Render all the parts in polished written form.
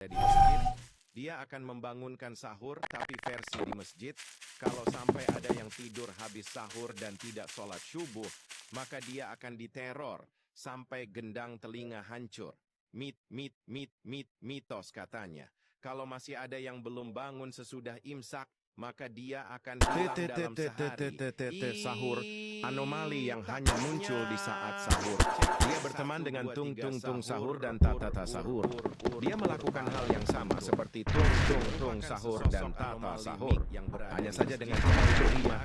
di masjid, dia akan membangunkan sahur tapi versi di masjid. Kalau sampai ada yang tidur habis sahur dan tidak sholat subuh, maka dia akan diteror sampai gendang telinga hancur. Mitos katanya. Kalau masih ada yang belum bangun sesudah imsak, maka dia akan hilang dalam sehari. Sahur, anomali yang hanya muncul di saat sahur. Dia berteman dengan tung sahur dan tata sahur. Dia melakukan hal yang sama seperti tung sahur dan tata sahur. Hanya saja dengan cara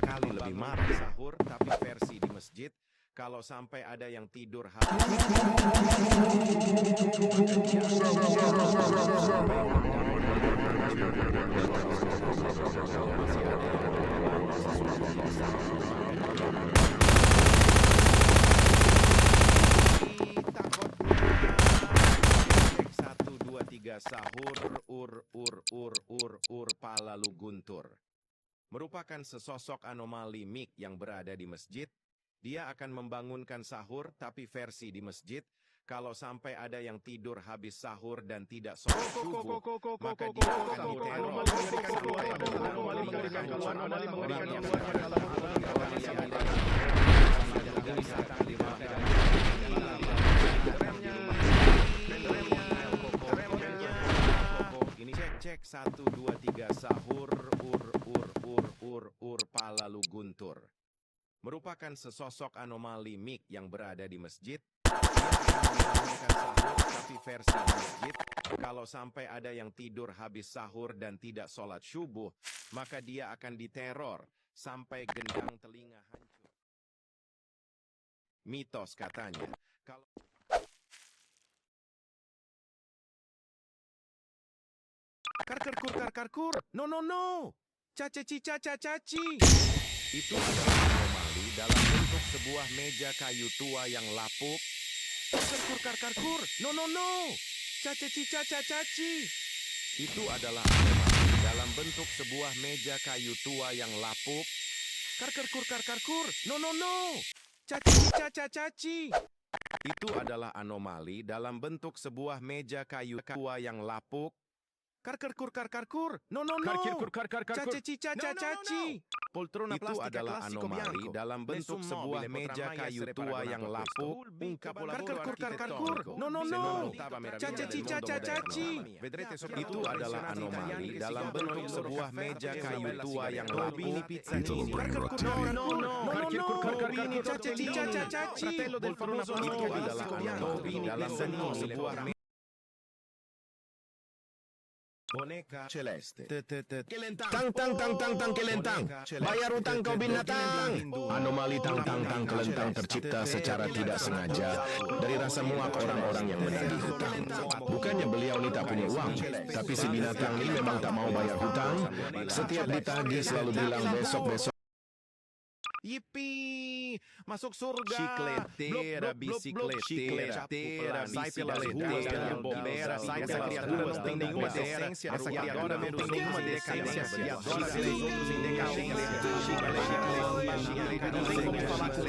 5 kali lebih marah sahur, tapi versi di masjid. Kalau sampai ada yang tidur sahur palalu guntur. Merupakan sesosok anomali mik yang berada di masjid. Dia akan membangunkan sahur tapi versi di masjid. Kalau sampai ada yang tidur habis sahur dan tidak sholat subuh, maka dia akan Ini cek 1 2 3 sahur palalu guntur. Merupakan sesosok anomali mik yang berada di masjid. Dia akan membangunkan sahur tapi versi di masjid. Kalau sampai ada yang tidur habis sahur dan tidak sholat subuh, maka dia akan diteror sampai gendang telinga hancur. Mitos katanya. Kalau karkur. No. Caci. Itu adalah anomali dalam bentuk sebuah meja kayu tua yang lapuk. Karkur. No. Caci. Itu adalah anomali dalam bentuk sebuah meja kayu tua yang lapuk. Karkur. No. Caci. Itu adalah anomali dalam bentuk sebuah meja kayu tua yang lapuk. Karkur. No. Caci. Poltrona itu adalah anomali dalam bentuk sebuah meja kayu tua yang lapuk. Karkur. No. Caci. Itu adalah anomali dalam bentuk sebuah meja kayu tua yang lapuk. Itu adalah anomali dalam bentuk sebuah boneka celeste. Tang kelentang. Bayar utang kau binatang. Anomali tang kelentang tercipta secara tidak sengaja dari rasa muak orang-orang yang menagih hutang. Bukannya beliau ini tak punya uang, tapi si binatang ini memang tak mau bayar hutang. Setiap ditagih selalu bilang besok. Yippee! Masuk surga! Bicicletera, sai pelas ruas, bobeira, sai pelas ruas, tem nenhuma decência, essa criatura não tem nenhuma decência, adora ver os outros em decadência, não tem como falar com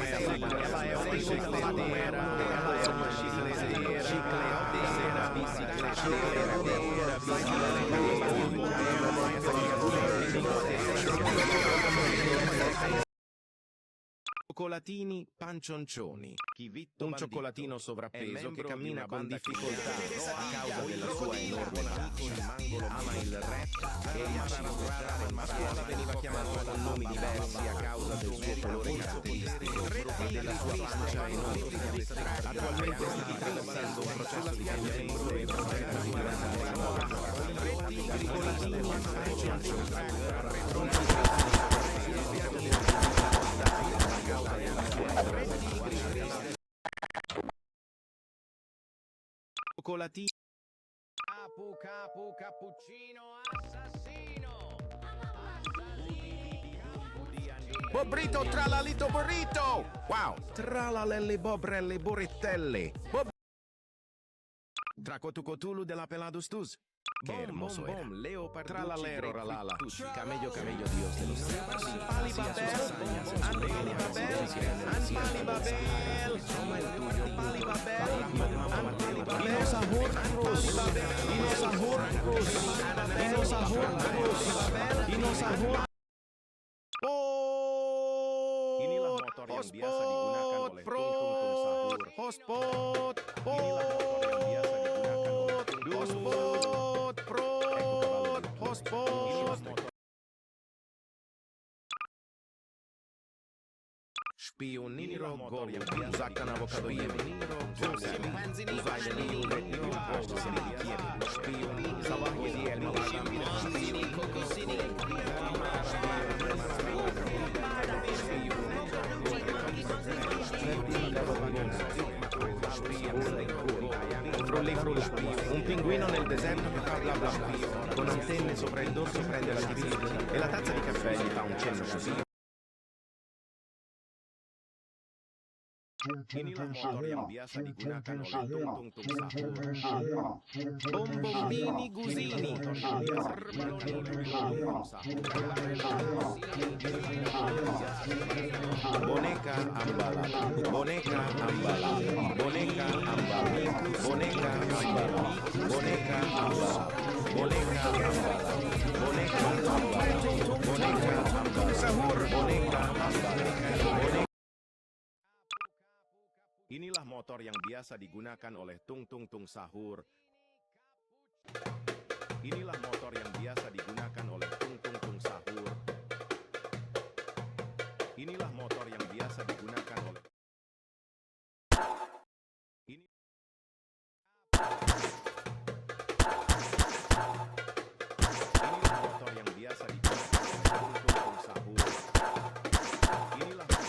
ela é uma chicleteira, ela é uma Cioccolatini pancioncioni. Un cioccolatino sovrappeso che cammina con difficoltà a causa della sua enorme pancia. Ama il rap e impara a nuotare. A scuola veniva chiamato con nomi diversi a causa del suo colore caratteristico e della sua pancia enorme. Attualmente sta attraversando un processo di cambiamento e potrebbe diventare la nuova Cioccolatini pancioncioni. Cioccolatini Capu cappuccino assassino. Bobrito tralalito burrito. Wow, tralalelle bobrelle borettelle. Tracotulu della peladustus. Qué hermoso era. Leopard, tralalero, ralala, camello, Dios de los cielos. Palibabel, bagus. Dinosaurus bagus. Dinosaurus. Inilah motor yang biasa digunakan oleh tung-tung sahur. Hotspot. Spioniro motor yang biasa avocado yemeniro usai leniro spioni sabah yediel un pinguino nel deserto che fa bla bla bla con antenne sopra il dorso prende la TV e la tazza di caffè gli fa un cenno così. Inilah motor yang biasa digunakan oleh tung-tung sahur. Bombombini Guzini. Boneka Ambala. Boneka Ambala. Boneka Ambala. Boneka Ambala. Boneka Ambala. Boneka Ambala. Boneka Ambala. Boneka Ambala. Sahur. Boneka Ambala. Inilah motor yang biasa digunakan oleh tung-tung sahur. Inilah motor yang biasa digunakan oleh tung-tung sahur. Inilah motor yang biasa digunakan oleh Inilah motor yang biasa digunakan oleh tung-tung sahur. Inilah motor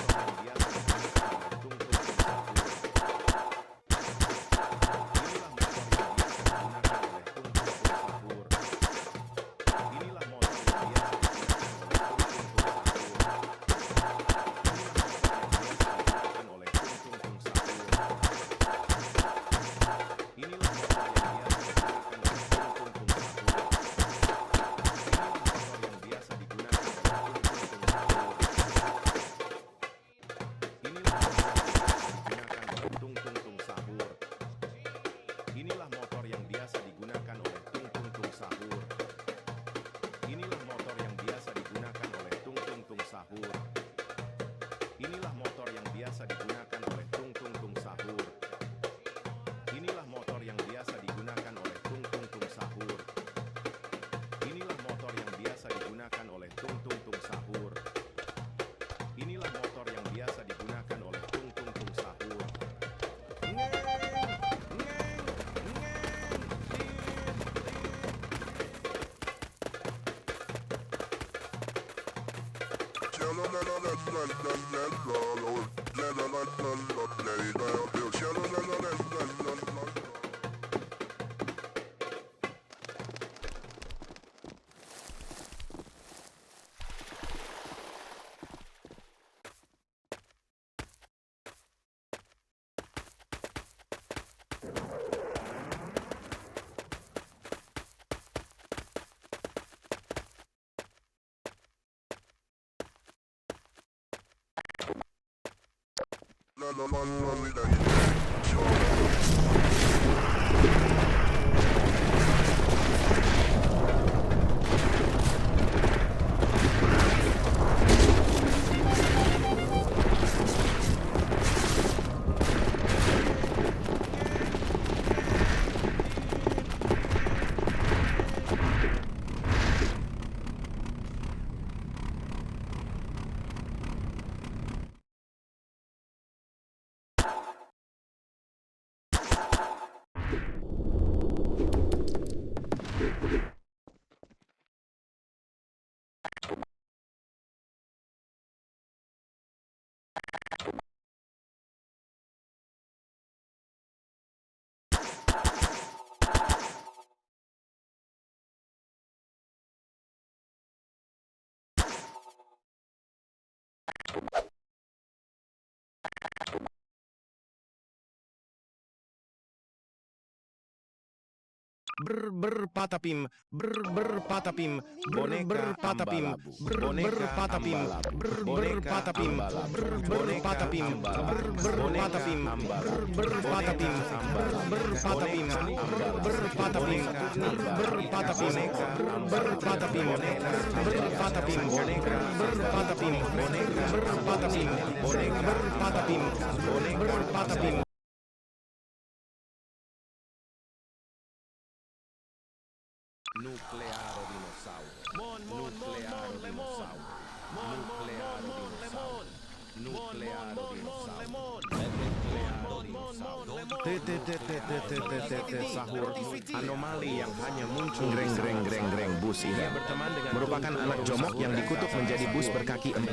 yang biasa digunakan oleh tung-tung sahur. Inilah motor yang biasa digunakan oleh tung-tung sahur. Inilah motor yang biasa digunakan oleh tung-tung sahur. Inilah motor yang biasa digunakan oleh tung-tung sahur. Inilah motor yang biasa digunakan oleh tung-tung sahur. Inilah motor yang biasa digunakan oleh tung-tung sahur. Inilah motor yang biasa digunakan oleh tung-tung sahur. Patapim, patapim, patapim, patapim, patapim, patapim, patapim, patapim, patapim, patapim, patapim. Nuclearo dinosauro. Nuclearo dinosauro. Nuclearo dinosauro. Nuclearo Sahur anomali yang hanya muncul greng bus ini merupakan anak jomok yang dikutuk menjadi bus berkaki 4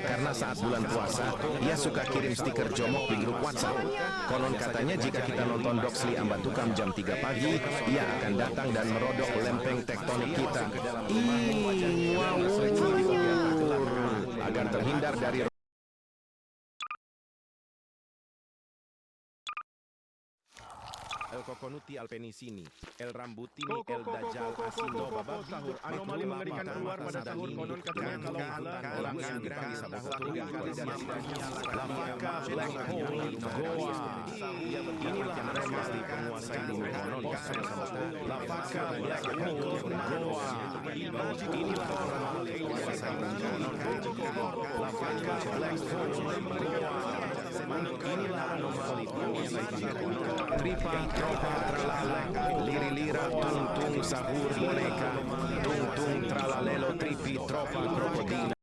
karena saat bulan puasa ia suka kirim stiker jomok di grup WhatsApp. Konon katanya jika kita nonton Doxley Ambatukam jam 3 pagi ia akan datang dan merodok lempeng tektonik kita. Agar terhindar dari El Coconuti alpenisini, El Rambutini, El Dajjal Asino, Babab Sahur, anomali mengerikan keluar pada sahur, konon katanya kalau Allah inilah anomali penguasa ini menonkan Lafaka Black Hole Goa, inilah anomali penguasa ini menonkan Lafaka Black Hole Goa, inilah anomali penguasa ini menonkan Tripa Tropa Tralala, Liri Lira Tung Tung Sahur Boneka, Tung Tung Tralalelo Tripi Tropa Krokodina.